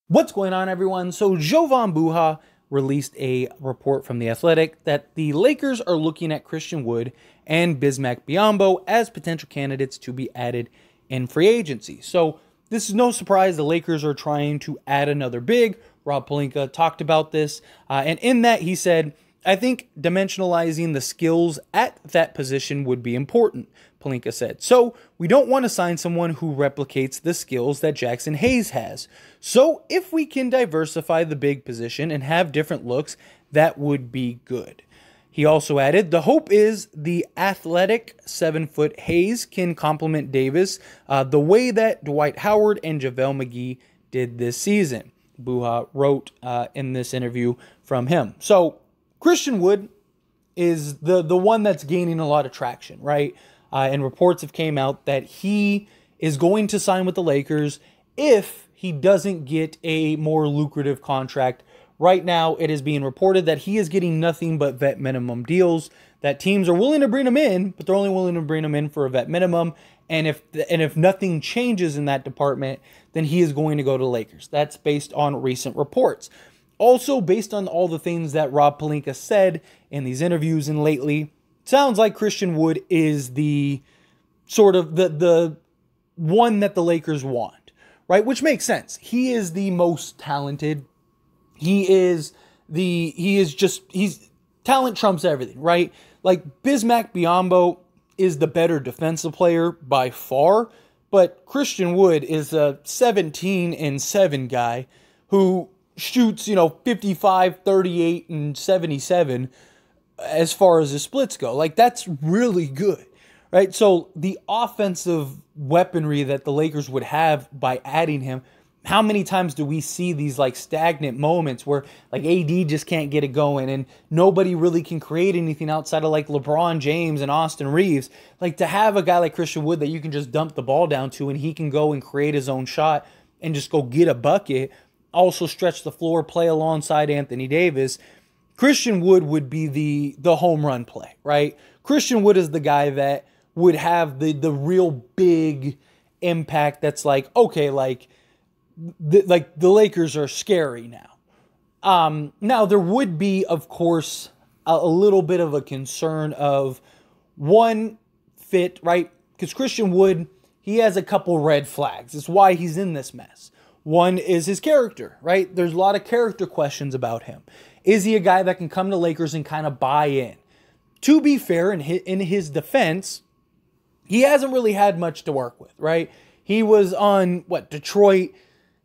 What's going on, everyone? So Jovan Buha released a report from The Athletic that the Lakers are looking at Christian Wood and Bismack Biyombo as potential candidates to be added in free agency. So this is no surprise. The Lakers are trying to add another big. Rob Pelinka talked about this. And in that, he said, I think dimensionalizing the skills at that position would be important, Pelinka said. So we don't want to sign someone who replicates the skills that Jackson Hayes has. So if we can diversify the big position and have different looks, that would be good. He also added, the hope is the athletic 7-foot Hayes can complement Davis the way that Dwight Howard and JaVale McGee did this season. Buha wrote in this interview from him. So Christian Wood is the one that's gaining a lot of traction, right? And reports have came out that he is going to sign with the Lakers if he doesn't get a more lucrative contract. Right now, it is being reported that he is getting nothing but vet minimum deals, that teams are willing to bring him in, but they're only willing to bring him in for a vet minimum. And if nothing changes in that department, then he is going to go to the Lakers. That's based on recent reports. Also, based on all the things that Rob Pelinka said in these interviews and lately, sounds like Christian Wood is the sort of the one that the Lakers want, right? Which makes sense. He is the most talented. He's talent trumps everything, right? Like Bismack Biyombo is the better defensive player by far, but Christian Wood is a 17-7 guy who shoots, 55, 38, and 77 as far as the splits go. Like, that's really good, right? So the offensive weaponry that the Lakers would have by adding him, how many times do we see these like stagnant moments where like AD just can't get it going and nobody really can create anything outside of like LeBron James and Austin Reeves? Like, to have a guy like Christian Wood that you can just dump the ball down to and he can go and create his own shot and just go get a bucket, also stretch the floor, play alongside Anthony Davis. Christian Wood would be the home run play, right? Christian Wood is the guy that would have the real big impact that's like, okay, like the Lakers are scary now. Now, there would be, of course, a little bit of a concern of one fit, right? Because Christian Wood, he has a couple red flags. It's why he's in this mess. One is his character, right? There's a lot of character questions about him. Is he a guy that can come to Lakers and kind of buy in? To be fair, in his defense, he hasn't really had much to work with, right? He was on, Detroit,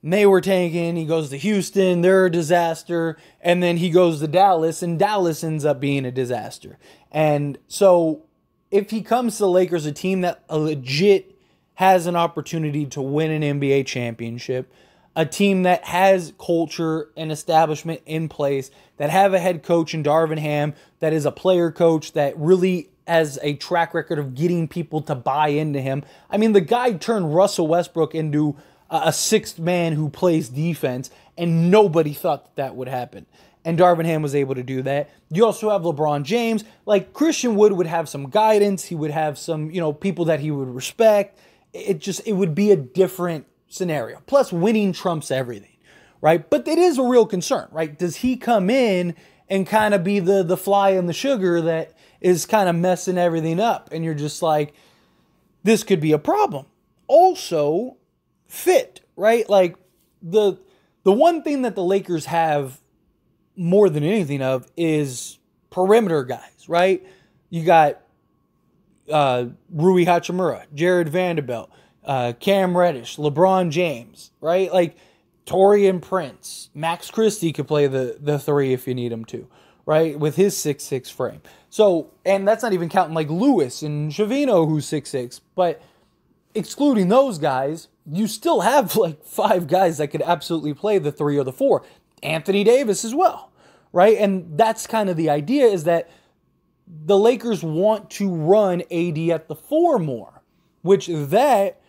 and they were tanking. He goes to Houston, they're a disaster. And then he goes to Dallas, and Dallas ends up being a disaster. And so if he comes to the Lakers, a team that legit has an opportunity to win an NBA championship, a team that has culture and establishment in place, that have a head coach in Darvin Ham, that is a player coach that really has a track record of getting people to buy into him. I mean, the guy turned Russell Westbrook into a sixth man who plays defense, and nobody thought that would happen. And Darvin Ham was able to do that. You also have LeBron James. Like, Christian Wood would have some guidance. He would have some, people that he would respect. It would be a different scenario. Plus, winning trumps everything, right? But it is a real concern, right? Does he come in and kind of be the fly in the sugar that is kind of messing everything up? And you're just like, this could be a problem. Also, fit, right? Like, the one thing that the Lakers have more than anything of is perimeter guys, right? You got Rui Hachimura, Jared Vanderbilt, Cam Reddish, LeBron James, right? Like, Taurean Prince, Max Christie could play the three if you need him to, right? With his 6'6" frame. So, and that's not even counting like Lewis and Shavino, who's 6'6". But excluding those guys, you still have like 5 guys that could absolutely play the 3 or the 4. Anthony Davis as well, right? And that's kind of the idea, is that the Lakers want to run AD at the 4 more, which that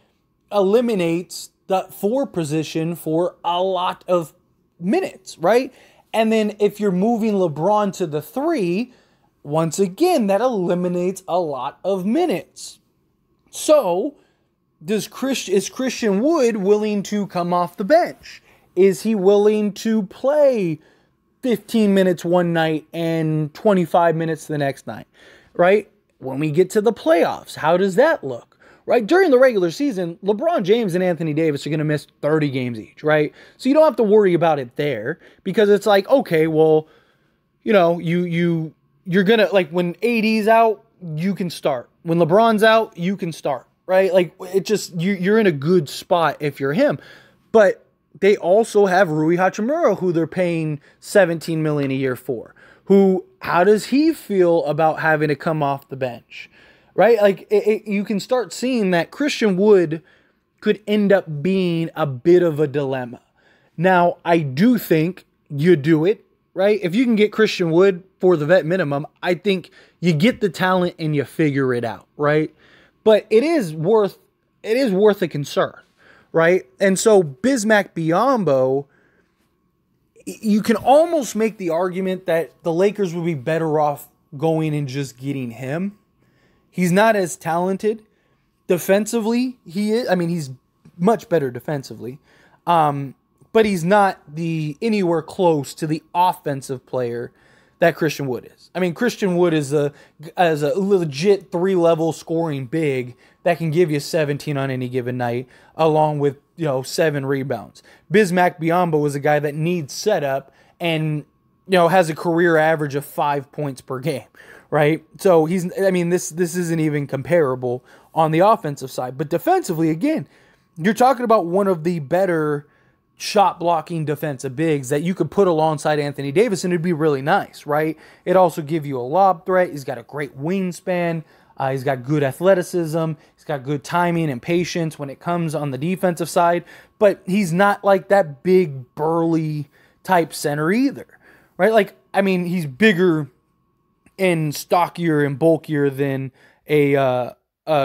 eliminates that 4 position for a lot of minutes, right? And then if you're moving LeBron to the 3, once again, that eliminates a lot of minutes. So is Christian Wood willing to come off the bench? Is he willing to play 15 minutes one night and 25 minutes the next night, right? When we get to the playoffs, how does that look, right? During the regular season, LeBron James and Anthony Davis are going to miss 30 games each, right? So you don't have to worry about it there because it's like, okay, well, you know, you're going to, like, when AD's out, you can start. When LeBron's out, you can start, right? Like, it just, you're in a good spot if you're him. But they also have Rui Hachimura, who they're paying $17 million a year for. How does he feel about having to come off the bench, right? Like, you can start seeing that Christian Wood could end up being a bit of a dilemma. Now, I do think you do it, right? If you can get Christian Wood for the vet minimum, I think you get the talent and you figure it out, right? But it is worth a concern, right? And so Bismack Biyombo, you can almost make the argument that the Lakers would be better off going and just getting him. He's not as talented defensively. He's much better defensively. But he's not anywhere close to the offensive player that Christian Wood is. I mean, Christian Wood is a legit 3-level scoring big that can give you 17 on any given night, along with 7 rebounds. Bismack Biyombo is a guy that needs setup and has a career average of 5 points per game, right? So this isn't even comparable on the offensive side. But defensively, again, you're talking about one of the better shot blocking defensive bigs that you could put alongside Anthony Davis, and it'd be really nice, right? It also give you a lob threat. He's got a great wingspan. He's got good athleticism. He's got good timing and patience when it comes on the defensive side. But he's not like that big, burly type center either, right? Like, I mean, he's bigger and stockier and bulkier than a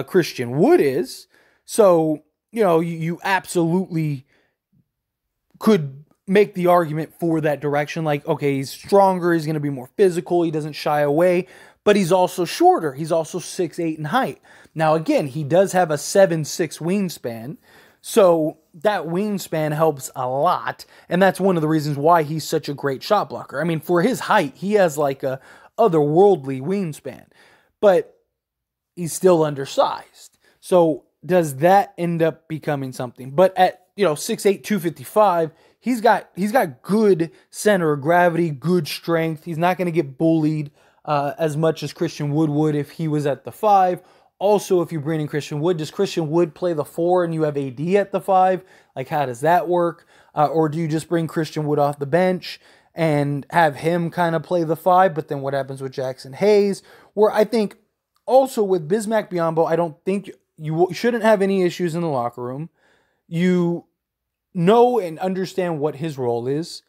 Christian Wood is. So, you absolutely could make the argument for that direction. Like, okay, he's stronger. He's going to be more physical. He doesn't shy away. But he's also shorter. He's also 6'8" in height. Now, again, he does have a 7'6" wingspan. So that wingspan helps a lot. And that's one of the reasons why he's such a great shot blocker. I mean, for his height, he has like a otherworldly wingspan. But he's still undersized. So does that end up becoming something? But at 6'8", 255, he's got good center of gravity, good strength. He's not going to get bullied as much as Christian Wood would if he was at the 5. Also, if you bring in Christian Wood, does Christian Wood play the 4 and you have AD at the 5? Like, how does that work? Or do you just bring Christian Wood off the bench and have him kind of play the 5? But then what happens with Jackson Hayes? Where I think also with Bismack Biyombo, I don't think you shouldn't have any issues in the locker room. You know and understand what his role is.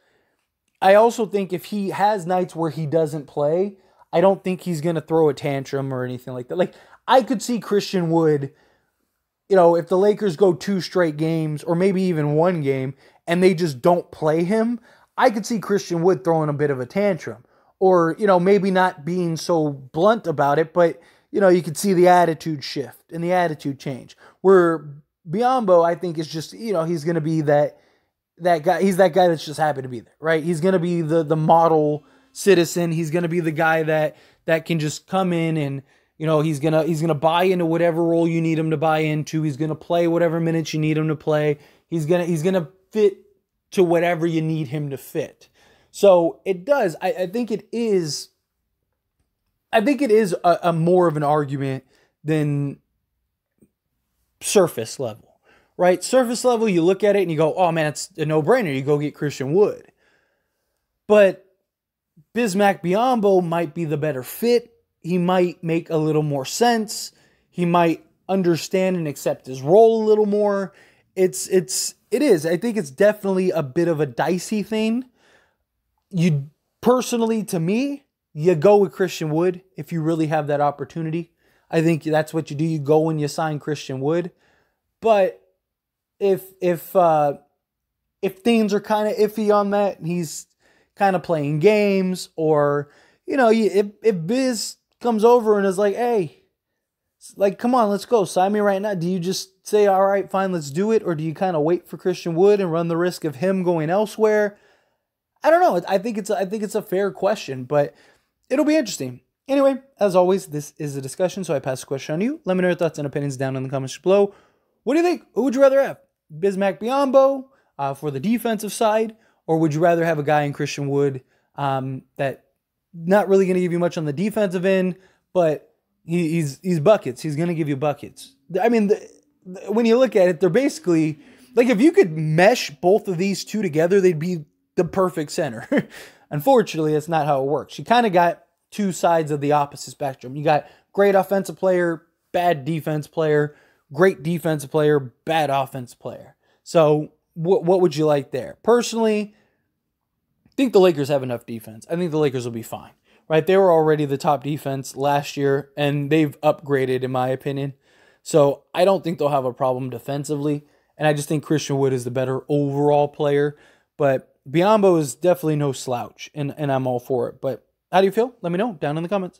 I also think if he has nights where he doesn't play, I don't think he's going to throw a tantrum or anything like that. Like, I could see Christian Wood, if the Lakers go 2 straight games or maybe even 1 game and they just don't play him, I could see Christian Wood throwing a bit of a tantrum or, maybe not being so blunt about it, but, you could see the attitude shift and the attitude change. Where Biyombo, I think, is just, he's going to be that guy. He's that guy that's just happy to be there, right? He's going to be the model citizen. He's going to be the guy that can just come in and, he's going to buy into whatever role you need him to buy into. He's going to play whatever minutes you need him to play. He's going to fit to whatever you need him to fit. So it does. I think it is a more of an argument than surface level, right? Surface level, you look at it and you go, oh man, it's a no-brainer. You go get Christian Wood. But Bismack Biyombo might be the better fit. He might make a little more sense. He might understand and accept his role a little more. It is. I think it's definitely a bit of a dicey thing. Personally, to me, you go with Christian Wood if you really have that opportunity. I think that's what you do. You go and you sign Christian Wood. But if things are kind of iffy on that, and he's kind of playing games, or if Biz comes over and is like, hey, Like, come on, let's go. Sign me right now. Do you just say, all right, fine, let's do it? Or do you kind of wait for Christian Wood and run the risk of him going elsewhere? I don't know. I think it's a fair question, but it'll be interesting. Anyway, as always, this is a discussion, so I pass the question on you. Let me know your thoughts and opinions down in the comments below. What do you think? Who would you rather have? Bismack Biyombo for the defensive side, or would you rather have a guy in Christian Wood that not really going to give you much on the defensive end, but he's buckets. He's going to give you buckets. I mean, when you look at it, they're basically, like, if you could mesh both of these two together, they'd be the perfect center. Unfortunately, that's not how it works. You kind of got two sides of the opposite spectrum. You got great offensive player, bad defense player, great defensive player, bad offense player. So what would you like there? Personally, I think the Lakers have enough defense. I think the Lakers will be fine, right? They were already the top defense last year, and they've upgraded, in my opinion. So I don't think they'll have a problem defensively, and I just think Christian Wood is the better overall player. But Biyombo is definitely no slouch, and I'm all for it. But how do you feel? Let me know down in the comments.